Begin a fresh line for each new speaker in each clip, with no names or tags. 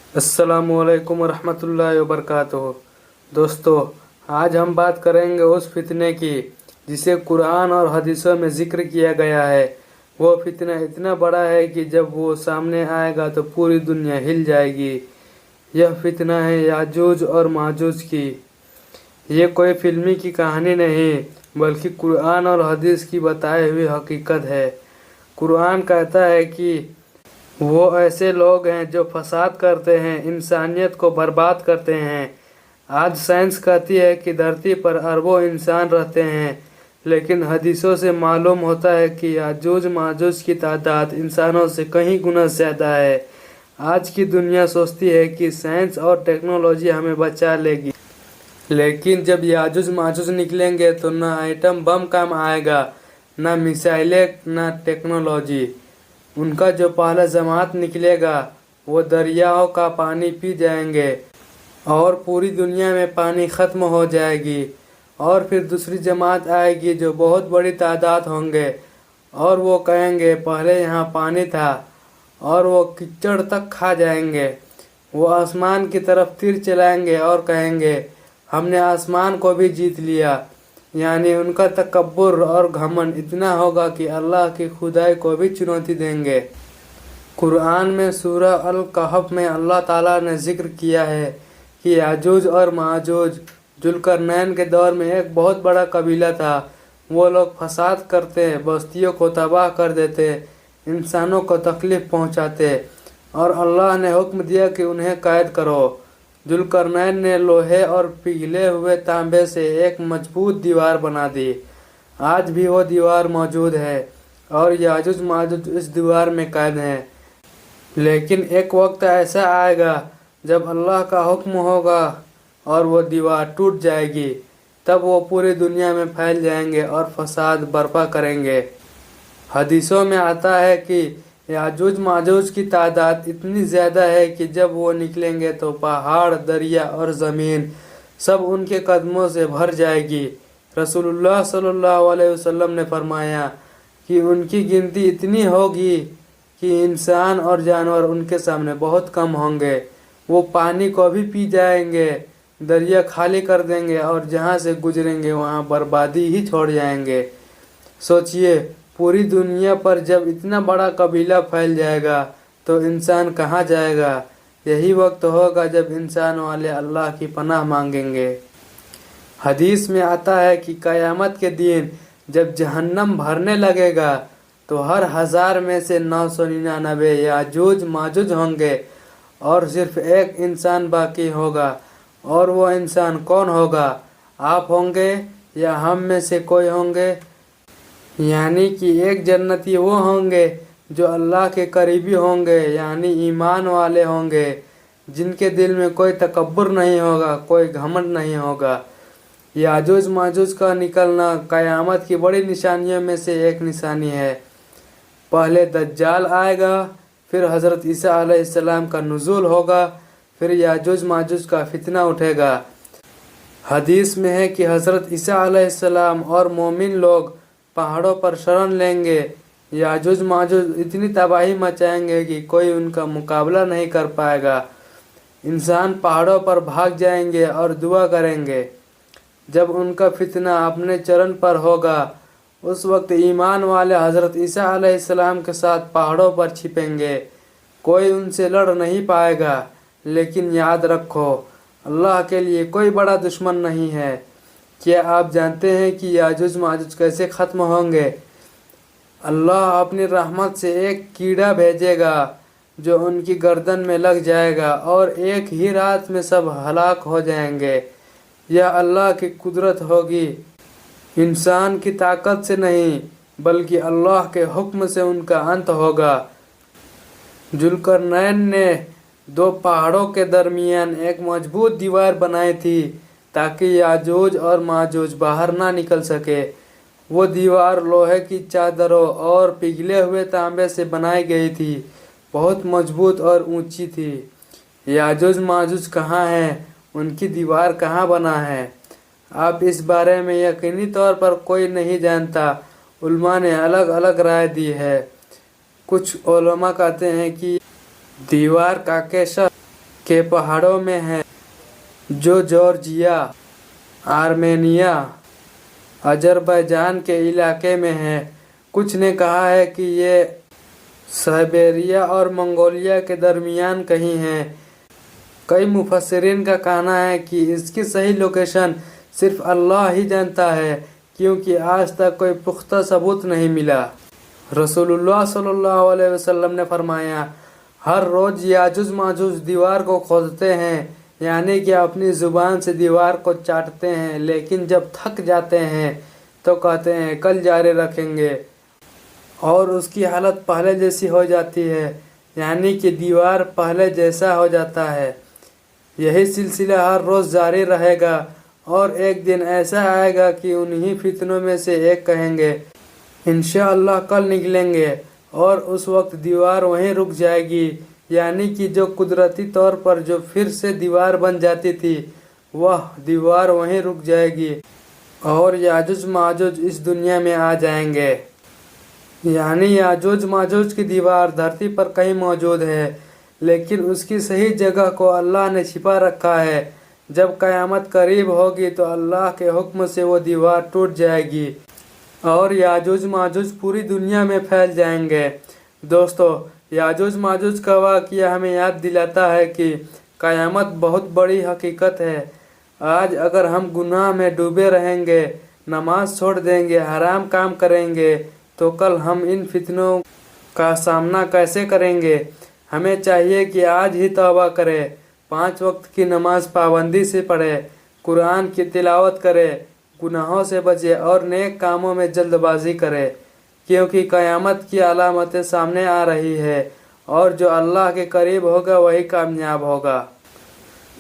अस्सलामुअलैकुम वरहमतुल्लाहि वबरकातुहू। दोस्तों, आज हम बात करेंगे उस फितने की जिसे कुरान और हदीसों में जिक्र किया गया है। वो फितना इतना बड़ा है कि जब वो सामने आएगा तो पूरी दुनिया हिल जाएगी। यह फितना है याजूज और माजूज की। ये कोई फिल्मी की कहानी नहीं बल्कि कुरान और हदीस की बताई हुई हकीकत है। कुरान कहता है कि वो ऐसे लोग हैं जो फसाद करते हैं, इंसानियत को बर्बाद करते हैं। आज साइंस कहती है कि धरती पर अरबों इंसान रहते हैं, लेकिन हदीसों से मालूम होता है कि याजूज माजूज की तादाद इंसानों से कहीं गुना ज़्यादा है। आज की दुनिया सोचती है कि साइंस और टेक्नोलॉजी हमें बचा लेगी, लेकिन जब याजूज माजूज निकलेंगे तो ना आइटम बम काम आएगा, ना मिसाइलें, ना टेक्नोलॉजी। उनका जो पहला जमात निकलेगा वो दरियाओं का पानी पी जाएंगे और पूरी दुनिया में पानी ख़त्म हो जाएगी। और फिर दूसरी जमात आएगी जो बहुत बड़ी तादाद होंगे और वो कहेंगे पहले यहाँ पानी था, और वो कीचड़ तक खा जाएंगे। वो आसमान की तरफ तीर चलाएंगे और कहेंगे हमने आसमान को भी जीत लिया। यानी उनका तकब्बुर और घमंड इतना होगा कि अल्लाह की खुदाई को भी चुनौती देंगे। कुरान में सूरह अल कहफ में अल्लाह ताला ने जिक्र किया है कि याजूज और माजूज जुल्करनैन के दौर में एक बहुत बड़ा कबीला था। वो लोग फसाद करते, बस्तियों को तबाह कर देते, इंसानों को तकलीफ़ पहुंचाते, और अल्लाह ने हुक्म दिया कि उन्हें कैद करो। जुल्करनैन ने लोहे और पिघले हुए तांबे से एक मजबूत दीवार बना दी। आज भी वो दीवार मौजूद है और याजूज माजूज इस दीवार में कैद हैं। लेकिन एक वक्त ऐसा आएगा जब अल्लाह का हुक्म होगा और वो दीवार टूट जाएगी। तब वो पूरी दुनिया में फैल जाएंगे और फसाद बर्पा करेंगे। हदीसों में आता है कि याजूज माजूज की तादाद इतनी ज़्यादा है कि जब वो निकलेंगे तो पहाड़, दरिया और ज़मीन सब उनके कदमों से भर जाएगी। रसूलुल्लाह सल्लल्लाहु अलैहि वसल्लम ने फरमाया कि उनकी गिनती इतनी होगी कि इंसान और जानवर उनके सामने बहुत कम होंगे। वो पानी को भी पी जाएंगे, दरिया खाली कर देंगे और जहाँ से गुजरेंगे वहाँ बर्बादी ही छोड़ जाएंगे। सोचिए, पूरी दुनिया पर जब इतना बड़ा कबीला फैल जाएगा तो इंसान कहाँ जाएगा। यही वक्त होगा जब इंसान वाले अल्लाह की पनाह मांगेंगे। हदीस में आता है कि क़यामत के दिन जब जहन्नम भरने लगेगा तो हर 1000 में से 999 याजूज माजूज होंगे और सिर्फ एक इंसान बाकी होगा। और वो इंसान कौन होगा? आप होंगे या हम में से कोई होंगे? यानी कि एक जन्नती वो होंगे जो अल्लाह के करीबी होंगे, यानी ईमान वाले होंगे, जिनके दिल में कोई तकब्बुर नहीं होगा, कोई घमंड नहीं होगा। याजूज माजूज का निकलना क़यामत की बड़ी निशानियों में से एक निशानी है। पहले दज्जाल आएगा, फिर हज़रत ईसा अलैहिस्सलाम का नुज़ूल होगा, फिर याजूज माजूज का फितना उठेगा। हदीस में है कि हज़रत ईसा अलैहिस्सलाम और मोमिन लोग पहाड़ों पर शरण लेंगे। याजूज माजूज इतनी तबाही मचाएंगे कि कोई उनका मुकाबला नहीं कर पाएगा। इंसान पहाड़ों पर भाग जाएंगे और दुआ करेंगे। जब उनका फितना अपने चरण पर होगा उस वक्त ईमान वाले हज़रत ईसा अलैहिस्सलाम के साथ पहाड़ों पर छिपेंगे। कोई उनसे लड़ नहीं पाएगा। लेकिन याद रखो, अल्लाह के लिए कोई बड़ा दुश्मन नहीं है। क्या आप जानते हैं कि याजूज माजूज कैसे ख़त्म होंगे? अल्लाह अपनी रहमत से एक कीड़ा भेजेगा जो उनकी गर्दन में लग जाएगा और एक ही रात में सब हलाक हो जाएंगे। यह अल्लाह की कुदरत होगी, इंसान की ताकत से नहीं बल्कि अल्लाह के हुक्म से उनका अंत होगा। जुल्करनैन ने 2 पहाड़ों के दरमियान एक मजबूत दीवार बनाई थी ताकि याजूज और माजूज बाहर ना निकल सके। वो दीवार लोहे की चादरों और पिघले हुए तांबे से बनाई गई थी, बहुत मजबूत और ऊंची थी। याजूज माजूज कहाँ हैं? उनकी दीवार कहाँ बना है? आप इस बारे में यकीनी तौर पर कोई नहीं जानता। उलमा ने अलग अलग राय दी है। कुछ उलमा कहते हैं कि दीवार का कैसा کے پہاڑوں میں ہے جو جارجیا، آرمینیا، اذربائیجان کے علاقے میں ہے۔ کچھ نے کہا ہے کہ یہ سائبیریا اور منگولیا کے درمیان کہیں ہے۔ کئی مفسرین کا کہنا ہے کہ اس کی صحیح لوکیشن صرف اللہ ہی جانتا ہے، کیونکہ آج تک کوئی پختہ ثبوت نہیں ملا۔ رسول اللہ صلی اللہ علیہ وسلم نے فرمایا، ہر روز یاجوج ماجوج دیوار کو کھودتے ہیں، یعنی کہ اپنی زبان سے دیوار کو چاٹتے ہیں، لیکن جب تھک جاتے ہیں تو کہتے ہیں کل جاری رکھیں گے، اور اس کی حالت پہلے جیسی ہو جاتی ہے، یعنی کہ دیوار پہلے جیسا ہو جاتا ہے۔ یہی سلسلہ ہر روز جاری رہے گا، اور ایک دن ایسا آئے گا کہ انہی فتنوں میں سے ایک کہیں گے انشاءاللہ کل نکلیں گے، اور اس وقت دیوار وہیں رک جائے گی، یعنی کہ جو قدرتی طور پر جو پھر سے دیوار بن جاتی تھی وہ دیوار وہیں رک جائے گی، اور یاجوج ماجوج اس دنیا میں آ جائیں گے۔ یعنی یاجوج ماجوج کی دیوار دھرتی پر کہیں موجود ہے، لیکن اس کی صحیح جگہ کو اللہ نے چھپا رکھا ہے۔ جب قیامت قریب ہوگی تو اللہ کے حکم سے وہ دیوار ٹوٹ جائے گی، اور یاجوج ماجوج پوری دنیا میں پھیل جائیں گے۔ دوستو، یاجوج ماجوج کا واقعہ ہمیں یاد دلاتا ہے کہ قیامت بہت بڑی حقیقت ہے۔ آج اگر ہم گناہ میں ڈوبے رہیں گے، نماز چھوڑ دیں گے، حرام کام کریں گے، تو کل ہم ان فتنوں کا سامنا کیسے کریں گے؟ ہمیں چاہیے کہ آج ہی توبہ کرے، 5 وقت کی نماز پابندی سے پڑھے، قرآن کی تلاوت کرے، گناہوں سے بچے اور نیک کاموں میں جلد بازی کرے، کیونکہ قیامت کی علامتیں سامنے آ رہی ہے، اور جو اللہ کے قریب ہوگا وہی کامیاب ہوگا۔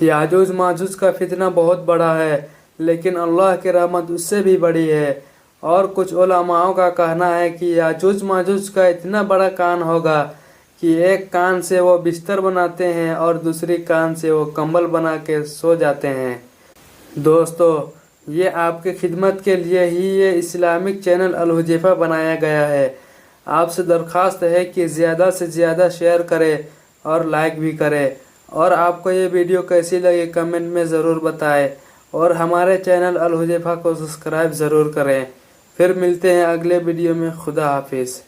یاجوج ماجوج کا فتنہ بہت بڑا ہے، لیکن اللہ کی رحمت اس سے بھی بڑی ہے۔ اور کچھ علماء کا کہنا ہے کہ یاجوج ماجوج کا اتنا بڑا کان ہوگا کہ ایک کان سے وہ بستر بناتے ہیں اور دوسری کان سے وہ کمبل بنا کے سو جاتے ہیں۔ دوستو، یہ آپ کی خدمت کے لیے ہی یہ اسلامک چینل الحذیفہ بنایا گیا ہے۔ آپ سے درخواست ہے کہ زیادہ سے زیادہ شیئر کریں اور لائک بھی کریں، اور آپ کو یہ ویڈیو کیسی لگی کمنٹ میں ضرور بتائیں، اور ہمارے چینل الحذیفہ کو سبسکرائب ضرور کریں۔ پھر ملتے ہیں اگلے ویڈیو میں۔ خدا حافظ۔